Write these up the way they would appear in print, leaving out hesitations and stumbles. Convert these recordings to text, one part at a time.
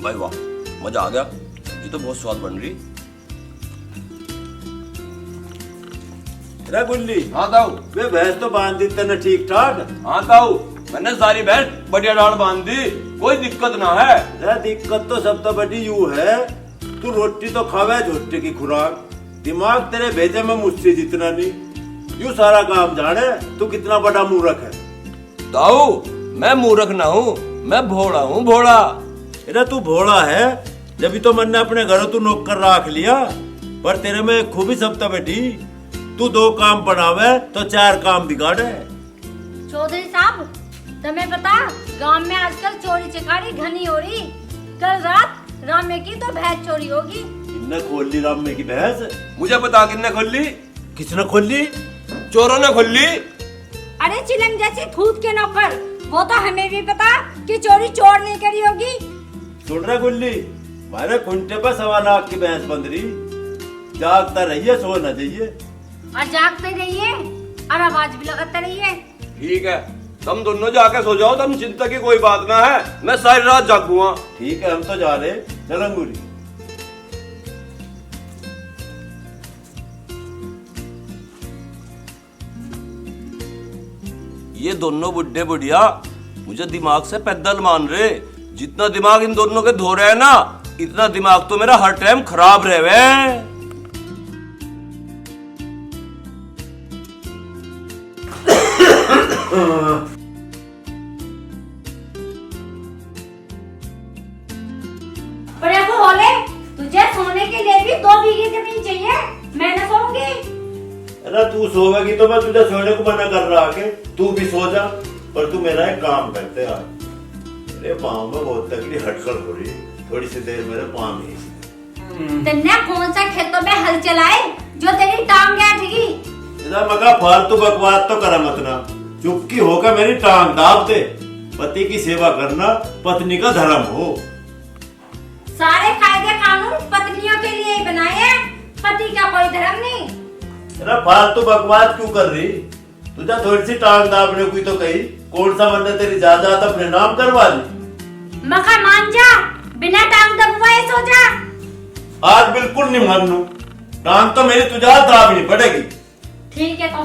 भाई वाह, मजा आ गया। ये तो बहुत स्वाद बन रही। रे गुल्ली, हाँ ताऊ। वे भैंस तो बांध दी तेने ठीक ठाक। हाँ ताऊ, मैंने सारी भैंस बढ़िया डाल बांध दी, कोई दिक्कत ना है। रे दिक्कत तो सब तो बड़ी यू है, तू रोटी तो खावे झोटे की खुराक, दिमाग तेरे भेजे में मुझसे जितना नहीं, यू सारा काम जाने, तू कितना बड़ा मूर्ख है। ताऊ, मैं मूर्ख ना हूँ, मैं भोला हूँ, भोला। अरे तू भोला है, जब तो मैंने अपने घर तू नौकर रख लिया, पर तेरे में खूबी सब तो बेटी, तू 2 काम बनावे तो 4 काम बिगाड़े। चौधरी साहब, तुम्हें पता गांव में आजकल चोरी चकारी घनी हो रही। कल रात रामे की तो भैंस चोरी होगी। किसने खोल ली रामे की भैंस? मुझे बता किसने खोल ली? किसने खोल ली? चोरों ने खोल ली। अरे चिलम जैसी थूत के नौकर, वो तो हमें भी पता कि चोरी चोर नहीं करी होगी। सुन रहा गुल्ली, मारे खुंटे पर 1.25 लाख की भैंस बंध रही, जागता रहिए, सो न जाइए। और जागते रहिए और आवाज भी लगाते रहिए। ठीक है, तुम दोनों जाके सो जाओ, तुम चिंता की कोई बात ना है, मैं सारी रात जागूंगा। ठीक है, हम तो जा रहे, चल अंगूरी। ये दोनों बुड्ढे बुढ़िया मुझे दिमाग से पैदल मान रहे। जितना दिमाग इन दोनों के धो रहे हैं ना, इतना दिमाग तो मेरा हर टाइम खराब रहे। प्रभु बोले, तुझे सोने के लिए भी 2 बीघे जमीन चाहिए, मैं न सोऊंगी। अरे तू सोवेगी तो मैं तुझे सोने को मना कर रहा के, तू भी सो जा, पर तू मेरा एक काम करते यार, मेरे पाँव में बहुत तकलीफ हटकड़ हो रही, थोड़ी सी देर मेरे पाँव में। तुमने कौन सा खेतों में हल चलाए जो तेरी टांग गई? इधर मगा फालतू बकवास तो करा मत ना, चुपकी होकर मेरी टांग दाब दे। पति की सेवा करना पत्नी का धर्म हो। सारे कायदे कानून पत्नियों के लिए ही बनाए हैं, पति का कोई धर्म नहीं। अरे फालतू बकवास क्यों कर रही? तुझे थोड़ी सी टांग दाबने की तो कही, कौन सा बंदा तेरी जायदाद अपने नाम करवा ली? मखा मान जा, बिना टांग दबवाए सो जा। आज बिल्कुल नहीं मानू, टांग तो मेरी तुझे दाबनी पड़ेगी। ठीक है तो।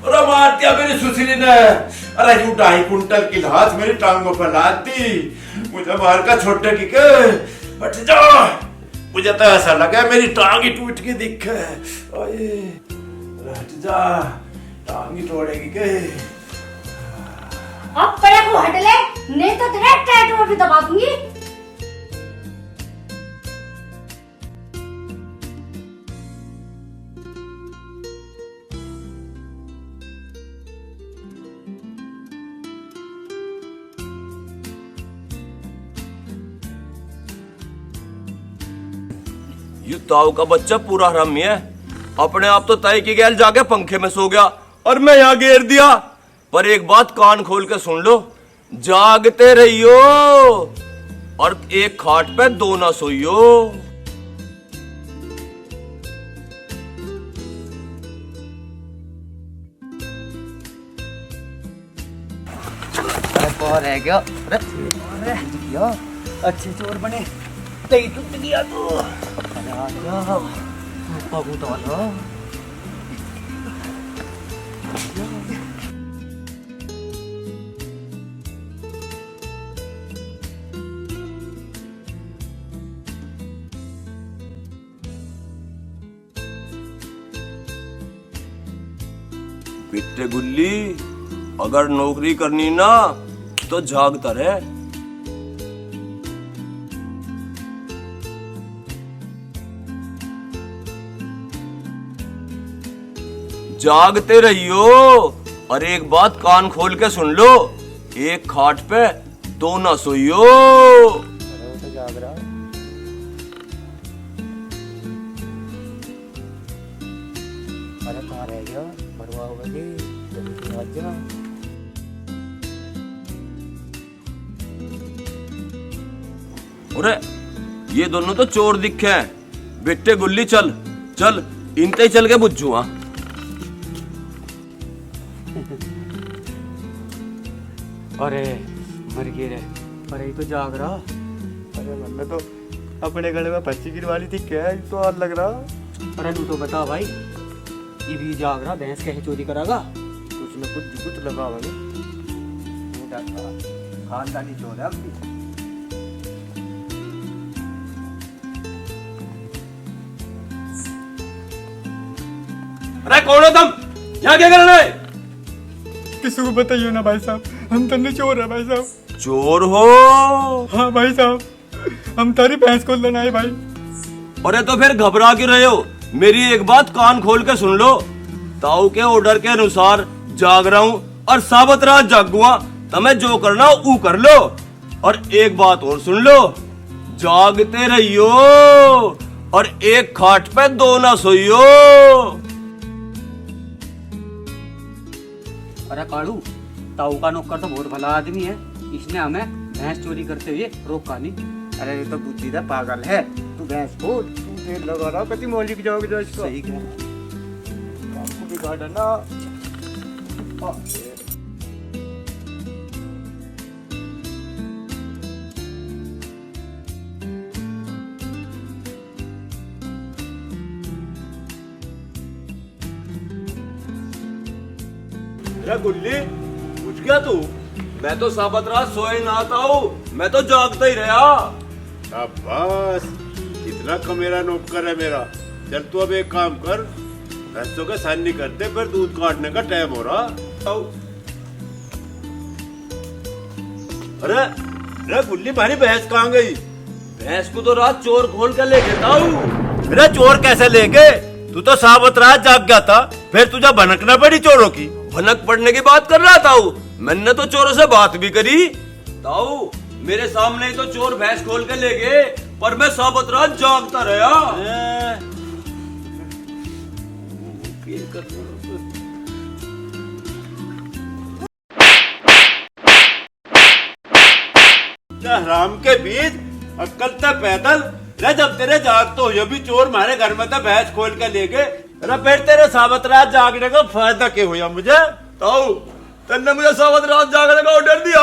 अरे मार दिया मेरी सुशीली ने, अरे यू 2.5 कुंटल की लाश मेरी टांगों पर लाद दी, मुझे मार का छोटे की के हट जा। मुझे तो ऐसा लगा मेरी टांग ही टूट के दिखे। ओए हट जा, टांग ही तोड़ेगी के। अब पड़े को हट ले, नहीं तो तेरे टैटू में भी दबा दूंगी। ये ताऊ का बच्चा पूरा हरामी है, अपने आप तो तय की गैल जाके पंखे में सो गया और मैं यहाँ घेर दिया। पर एक बात कान खोल के सुन लो, जागते रहियो और एक खाट पे 2 ना सोइयो। अरे रह गया, अरे यार अच्छे चोर बने, कहीं टूट गया तो। अरे आजा, पगू तो लो। पिट्टे गुल्ली, अगर नौकरी करनी ना तो जागता रहे। जागते रहियो और एक बात कान खोल के सुन लो, एक खाट पे 2 ना सोइयो। अरे वो तो जाग रहा है। अरे कहाँ रह गया, भरवा होगा जी, जल्दी आ जा। अरे ये दोनों तो चोर दिखे हैं। बेटे गुल्ली चल चल, इनते ही चल के बुझू। हाँ अरे मर गए रे, पर ये तो जाग रहा। अरे मैंने तो अपने गले में पर्ची गिरवाली थी, क्या है तो और लग रहा। अरे तू तो बता भाई, ये भी जाग रहा, भैंस कैसे चोरी करागा? कुछ न कुछ जुगुत लगा भाई। खानदानी चोर है अपनी। अरे कौन हो तुम? यहाँ क्या कर रहे? किसी को बताइए ना भाई साहब, हम तन्ने चोर है भाई साहब। चोर हो? हाँ भाई साहब, हम तारी भैंस को लेना है भाई। अरे तो फिर घबरा क्यों रहे हो? मेरी एक बात कान खोल के सुन लो। ताऊ के ऑर्डर के अनुसार जाग रहा हूँ और साबत रात जागूंगा। तुम्हें जो करना हो वो कर लो। और एक बात और सुन लो, जागते रहियो और एक खाट पे दो ना सोइयो। अरे कालू, ताऊ का नौकर तो बहुत भला आदमी है, इसने हमें भैंस चोरी करते हुए रोका नहीं। अरे ये तो बुद्धि दा पागल है। तू भैंस को तू देर लगा रहा, कति मौली की जाओगे जो इसको। सही कह। आपको बिगाड़ा ना। क्या गुल्ली उठ गया तू? मैं तो साबत रात सोए ना आता हूँ, मैं तो जागता ही रहा। शाबाश, इतना कमेरा नौकर है मेरा। चल तू अब एक काम कर, भैंसों के सानी करते, फिर दूध काटने का टाइम हो रहा। आओ। अरे गुल्ली, हमारी भैंस कहाँ गई? भैंस को तो रात चोर खोल कर ले गया ताऊ। मेरा चोर कैसे ले गए? तू तो साबत रात जाग गया था, फिर तुझे भनकना पड़ी चोरों की। भनक पड़ने की बात कर रहा ताऊ, मैंने तो चोरों से बात भी करी। ताऊ मेरे सामने ही तो चोर भैंस खोल के ले गए, पर मैं साबत रात जागता रहा। क्या हराम के बीच, अक्कल तक पैदल रह। जब तेरे जाग तो ये भी चोर हमारे घर में था, भैंस खोल के ले गए। अरे फिर तेरे साबत रात जागने का फायदा क्या हुआ मुझे? ताऊ तन्ने मुझे साबत रात जागने का ऑर्डर दिया,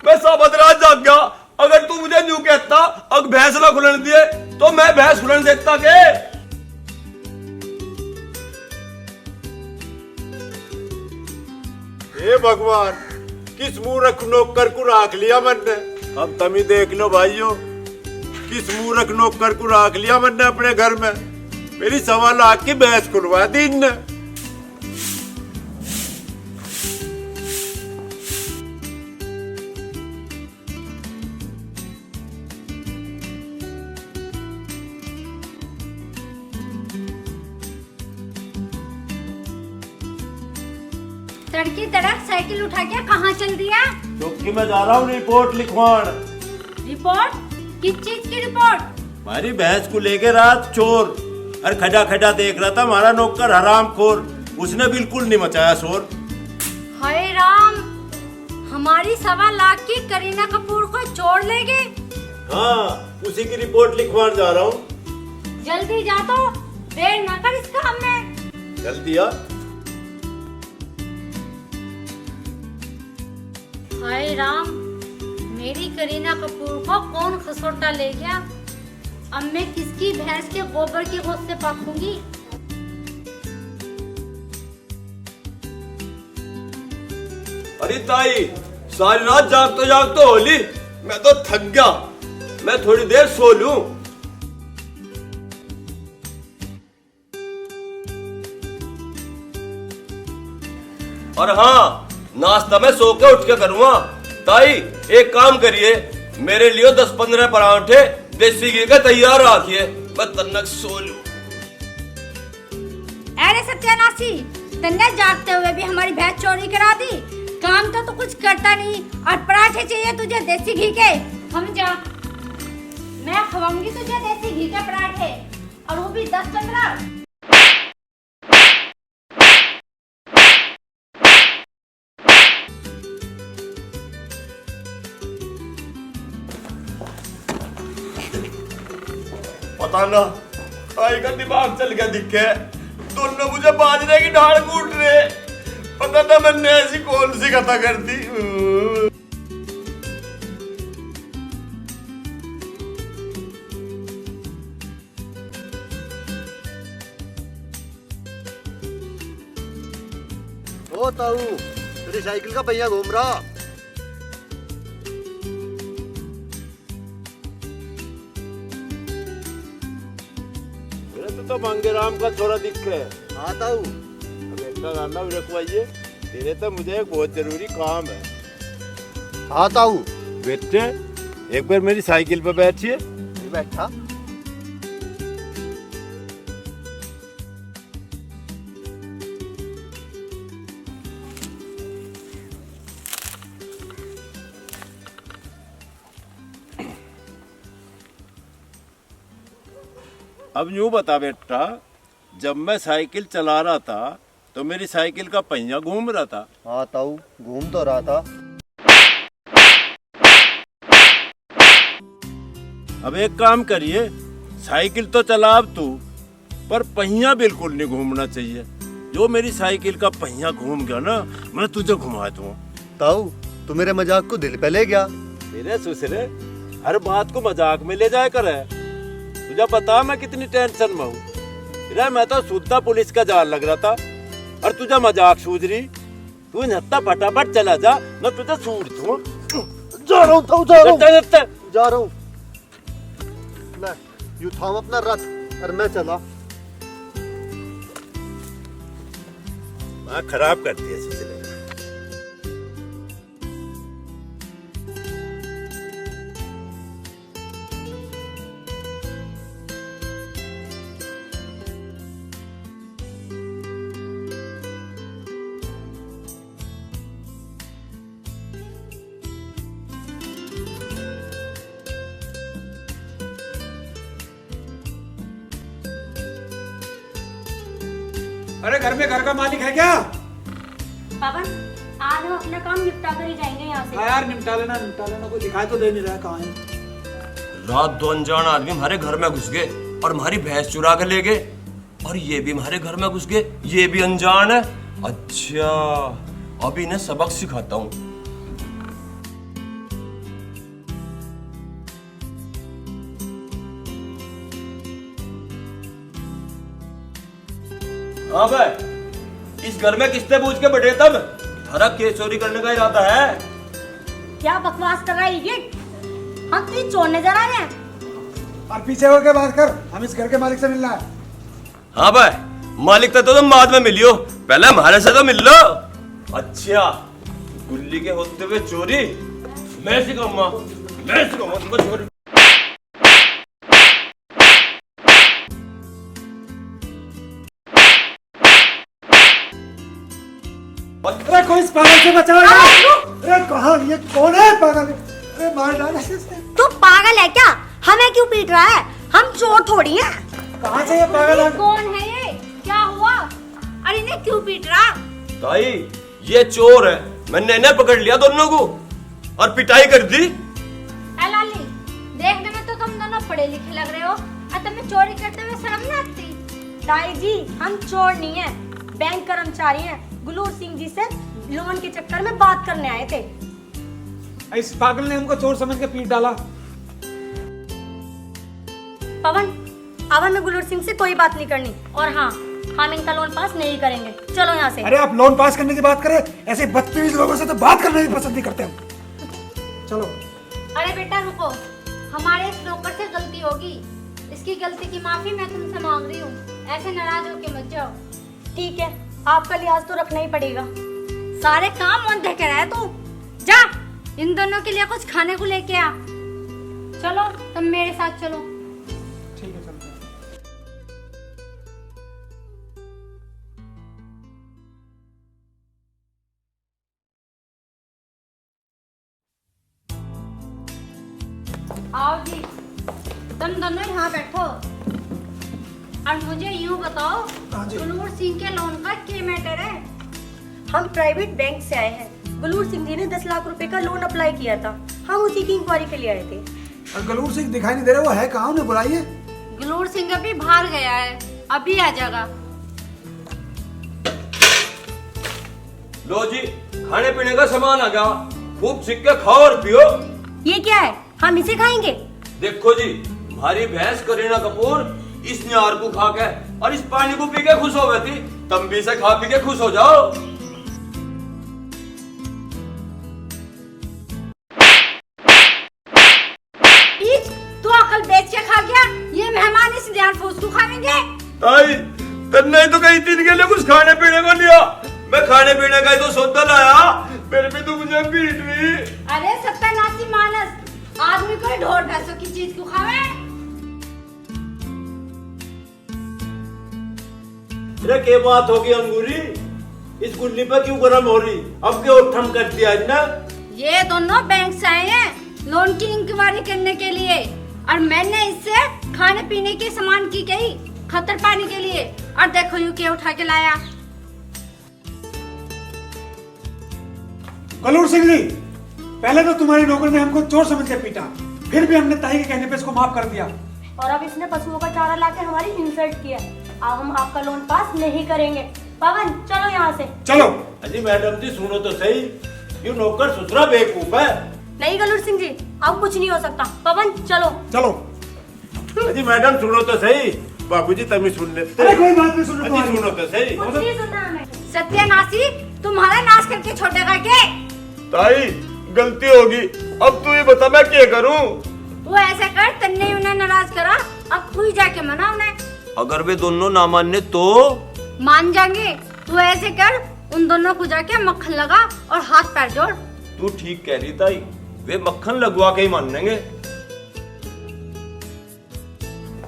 मैं साबत रात जाग गया। अगर तू मुझे न्यू कहता अब भैंस ना खुलने दिए तो मैं भैंस खुलने देता के? हे भगवान, किस मूर्ख नौकर को राख लिया मैंने। अब तुम ही देख लो भाइयों, किस मूर्ख नौकर को राख लिया मैंने अपने घर में। मेरी 1.25 लाख की भैंस खुलवा दी इनने। तड़की तड़क साइकिल उठा के कहाँ चल दिया? चौकी में जा रहा हूँ रिपोर्ट लिखवान। रिपोर्ट? किस चीज की रिपोर्ट? हमारी भैंस को लेके रात चोर और खड़ा खड़ा देख रहा था हमारा नौकर हरामखोर, उसने बिल्कुल नहीं मचाया शोर। हाय राम, हमारी 1.25 लाख की करीना कपूर को चोर ले गए। हाँ, उसी की रिपोर्ट लिखवान जा रहा हूँ। जल्दी जा तो, देर ना कर इस काम में। जल्दी आ। हाय राम, मेरी करीना कपूर को कौन खसोटा ले गया? अब मैं किसकी भैंस के गोबर के घोंसले पाकूंगी? अरे ताई, सारी रात जागते होली, मैं तो थक गया, मैं थोड़ी देर सो लूं। और हाँ, नाश्ता मैं सो के उठ के करूंगा। ताई एक काम करिए, मेरे लिए 10-15 पराठे देसी घी के तैयार रखिए, मैं तन्नक सो लूं। अरे सत्यानाशी, तन्ने जागते हुए भी हमारी भैंस चोरी करा दी। काम तो तू कुछ करता नहीं और पराठे चाहिए तुझे देसी घी के। हम जा, मैं खवाऊंगी तुझे देसी घी के पराठे, और वो भी 10-15। पता ना ताई का दिमाग चल गया दिखे, दोनों मुझे बाजरे की ढाल कूट रहे। पता ना मैंने ऐसी कौन सी कथा कर दी। ताऊ, तेरी साइकिल का पहिया घूम रहा। तो मंगेराम का छोरा दिखे। हाँ ताऊ। बेटा नाना रखवाइए, तेरे तो मुझे एक बहुत जरूरी काम है। हाँ ताऊ। बेटे एक बार मेरी साइकिल पे बैठिए। बैठा। अब यूं बता बेटा, जब मैं साइकिल चला रहा था तो मेरी साइकिल का पहिया घूम रहा था। हाँ ताऊ, घूम तो रहा था। अब एक काम करिए, साइकिल तो चला अब तू, पर पहिया बिल्कुल नहीं घूमना चाहिए। जो मेरी साइकिल का पहिया घूम गया ना, मैं तुझे घुमा दूँ। ताऊ, तू मेरे मजाक को दिल पे ले गया। मेरे ससुरे हर बात को मजाक में ले जाया करे। तुझे पता मैं कितनी टेंशन में हूँ। मैं तो सुद्धा पुलिस का जाल लग रहा था और तुझे मजाक सूझ रही। तू नत्ता फटाफट चला जा, मैं तुझे सूझ दूँ। जा रहा हूँ ताऊ, जा रहा हूँ। जा रहा हूँ। ले, यू थाम अपना रथ और मैं चला। माँ खराब करती है ससुरे। अरे घर में घर का मालिक है क्या? पवन, आज हम अपना काम निपटा कर ही जाएंगे यहाँ से। हाँ यार, निपटा लेना, कोई दिखाई तो दे नहीं रहा कहाँ है। रात 2 अनजान आदमी हमारे घर में घुस गए और हमारी भैंस चुरा कर ले गए, और ये भी हमारे घर में घुस गए, ये भी अनजान है। अच्छा, अभी इन्हें सबक सिखाता हूँ। हाँ भाई, इस घर में किसने पूछ के बैठे तब? थारा केस चोरी करने का इरादा है? क्या बकवास कर रहा है इडियट? हम तुझे चोर नजर आ रहे हैं? और पीछे होकर बात कर, हम इस घर के मालिक से मिलना है। हाँ भाई, मालिक तो तुम बाद में मिलियो, पहले हमारे से तो मिल लो। अच्छा, गुल्ली के होते हुए चोरी? मैं सिखाऊंगा तुमको चोरी। अरे कोई इस पागल से बचाओ। अरे कहाँ, ये कौन है पागल? अरे मार डाला इसने। तू पागल है क्या? हमें क्यों पीट रहा है? हम चोर थोड़ी हैं। कहाँ से ये पागल है? कौन है ये? क्या हुआ? अरे इन्हें क्यों पीट रहा? ताई, ये चोर है, मैंने इन्हें पकड़ लिया दोनों को और पिटाई कर दी। लाली, देखने में तो तुम दोनों पढ़े लिखे लग रहे हो, और तुम्हें चोरी करते हुए शर्म नहीं आती? ताई जी, हम चोर नहीं हैं, बैंक कर्मचारी हैं। गुलूर सिंह जी से लोन के चक्कर में बात करने आए थे। इस पागल ने हमको चोर समझ के पीट डाला। पवन, अब हमें गुलूर सिंह से कोई बात नहीं करनी, और हाँ, हम इनका लोन पास नहीं करेंगे। चलो यहाँ से। अरे आप लोन पास करने की बात करें, ऐसे बदतमीज लोगों से तो बात करना भी पसंद नहीं करते हम। चलो। अरे बेटा रुको, हमारे इस नौकर से गलती होगी, इसकी गलती की माफी मैं तुमसे मांग रही हूँ। ऐसे नाराज होके मत जाओ। ठीक है, आपका लिहाज तो रखना ही पड़ेगा। सारे काम मन देख रहा है तू। जा, इन दोनों के लिए कुछ खाने को लेके आ। चलो, तुम मेरे साथ चलो। ठीक है, चलते हैं। आओ जी, तुम दोनों यहाँ बैठो और मुझे यूँ बताओ, हाँ जी। गुलूर सिंह के लोन का क्या मैटर है? हम प्राइवेट बैंक से आए हैं। गुलूर सिंह जी ने 10 लाख रुपए का लोन अप्लाई किया था, हम उसी की इंक्वायरी के लिए आए थे। और गलूर सिंह दिखाई नहीं दे रहा, वो है कहाँ? उन्हें बुलाइए। गुलूर सिंह अभी बाहर गया है, अभी आ जाएगा। लो जी, खाने पीने का सामान आ गया, खूब सीख के खाओ और पियो। ये क्या है? हम इसे खाएंगे? देखो जी, हमारी भैंस करीना कपूर इस निहार को खा के और इस पानी को पी के खुश हो गई थी, तुम भी इसे खा पी के खुश हो जाओ। क्या खा गया? ये मेहमान इस ध्यान फूस को खाएंगे। ताई तन्ने तो कहीं दिन के लिए कुछ खाने पीने को लिया, मैं खाने पीने का ही तो सौदा लाया, फिर भी तू मुझे पीट रही। अरे सत्यानाशी मानस, आदमी को ढोर भैंसों की चीज को खावे। अरे क्या बात होगी अंगूरी, इस गुल्ली पर क्यों गरम हो रही? अब क्या उठम कर दिया ना? ये दोनों बैंक से आए हैं लोन की इंक्वायरी करने के लिए, और मैंने इससे खाने पीने के सामान की गई खतर पाने के लिए, और देखो यू क्या उठा के लाया। कलूर सिंह जी, पहले तो तुम्हारी नौकर ने हमको चोर समझ के पीटा, फिर भी हमने ताई के कहने पे इसको माफ कर दिया। और अब इसने पशुओं का चारा लाके हमारी इंसल्ट किया। अब हम आपका लोन पास नहीं करेंगे। पवन चलो यहाँ से। चलो। अजी मैडम जी सुनो तो सही, ये नौकर ससुरा बेवकूफ है। नहीं गलूर सिंह जी, अब कुछ नहीं हो सकता। पवन चलो। चलो। अजी मैडम सुनो तो सही, बाबूजी तुम ही सुन लेते। अरे कोई बात नहीं, सुनो अजी तुम्हारी। सुनो तो सही। कुछ नहीं सुनना हमें। सत्यानाशी, तुम्हारा नाश करके छोड़ेगा के? ताई गलती होगी, अब तू ही बता मैं क्या करूं? तू ऐसा कर, तन्ने उन्हें नाराज करा, अब तू ही जाके मना उन्हें। अगर वे दोनों ना माने तो? मान जाएंगे। तू ऐसे कर, उन दोनों को जाके मक्खन लगा और हाथ पैर जोड़। तू ठीक कह रही ताई, वे मक्खन लगवा के ही मान लेंगे।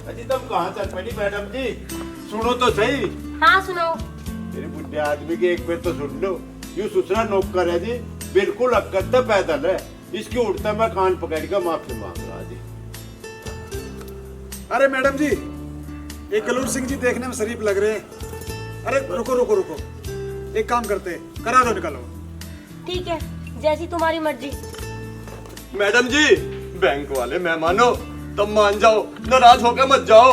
अजी तुम कहाँ चल पड़ी मैडम जी, सुनो तो सही। हाँ सुनाओ। मेरे बुढ़े आदमी के एक बार तो सुन लो, यू ससुरा नौकर है जी, बिल्कुल अक्कत पैदल है, इसके उठता मैं कान पकड़ के माफी मांग रहा जी। अरे मैडम जी, ये कलूर सिंह जी देखने में शरीफ लग रहे हैं। अरे रुको रुको रुको, एक काम करते हैं, करा दो, निकालो। ठीक है, जैसी तुम्हारी मर्जी। मैडम जी, बैंक वाले मेहमानों तब मान जाओ, नाराज होकर मत जाओ।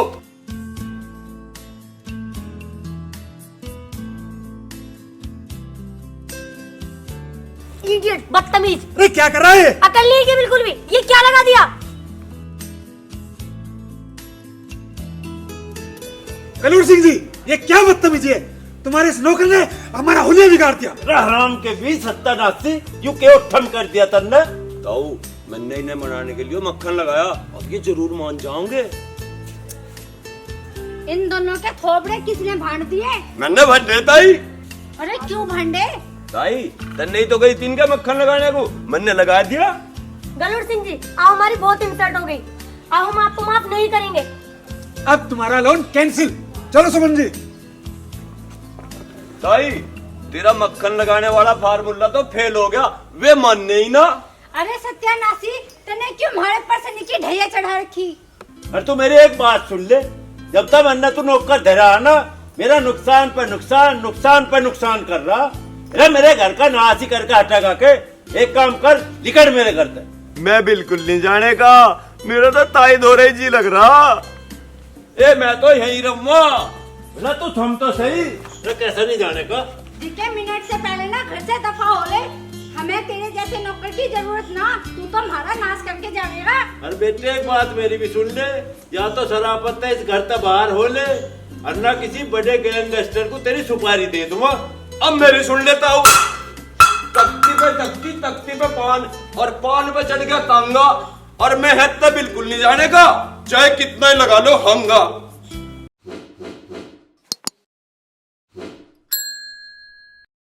इडियट, बदतमीज। अरे क्या कर रहा है? अकल नहीं है क्या बिल्कुल भी? ये क्या लगा दिया? कलूर सिंह जी, ये क्या बदतमीजी है? तुम्हारे इस नौकर ने हमारा हुलिया बिगाड़ दिया। हराम के भी सत्यानाशी, यू क्यों ठम कर दिया तन्ने? ताऊ मैंने इन्हें मनाने के लिए मक्खन लगाया, अब ये जरूर मान जाओगे। इन दोनों के थोबड़े किसने भांड दिए? मैंने भंडे ताई। अरे क्यों भांडे? ताई तन्ने ही तो गई तीन का मक्खन लगाने को, मैंने लगा दिया। गलूर सिंह जी, अब हमारी बहुत इंसल्ट हो गई। अब हम आपको माफ नहीं करेंगे। अब तुम्हारा लोन कैंसिल। चलो सुमन जी। ताई तेरा मक्खन लगाने वाला फार्मूला तो फेल हो गया, वे मानने ही ना। अरे सत्यानाशी, तने क्यों हमारे पर से नीचे ढैया चढ़ा रखी? अरे तू मेरी एक बात सुन ले, जब तक अन्ना तू नौकर धरा ना, मेरा नुकसान पे नुकसान, नुकसान पे नुकसान कर रहा। अरे मेरे घर का नाश ही करके हटा के एक काम कर, निकट मेरे घर से। मैं बिल्कुल नहीं जाने का, मेरा तो ताई धोरे जी लग रहा। ए मैं तो यहीं रहूंगा। ना तू थम तो सही, तो कैसे नहीं जाने का? जितने मिनट से पहले ना घर से दफा हो ले, हमें तेरे जैसे नौकर की जरूरत ना, तू तो हमारा नाश करके जाएगा। अरे बेटे एक बात मेरी भी सुन ले, या तो शराफत है इस घर से बाहर हो ले, और ना किसी बड़े गैंगस्टर को तेरी सुपारी दे दूंगा। अब मेरी सुन लेता हूँ। तख्ती पे तख्ती, तख्ती पे पान, और पान पे चढ़ गया तांगा, और मैं है तो बिल्कुल नहीं जाने का, चाहे कितना ही लगा लो हंगा।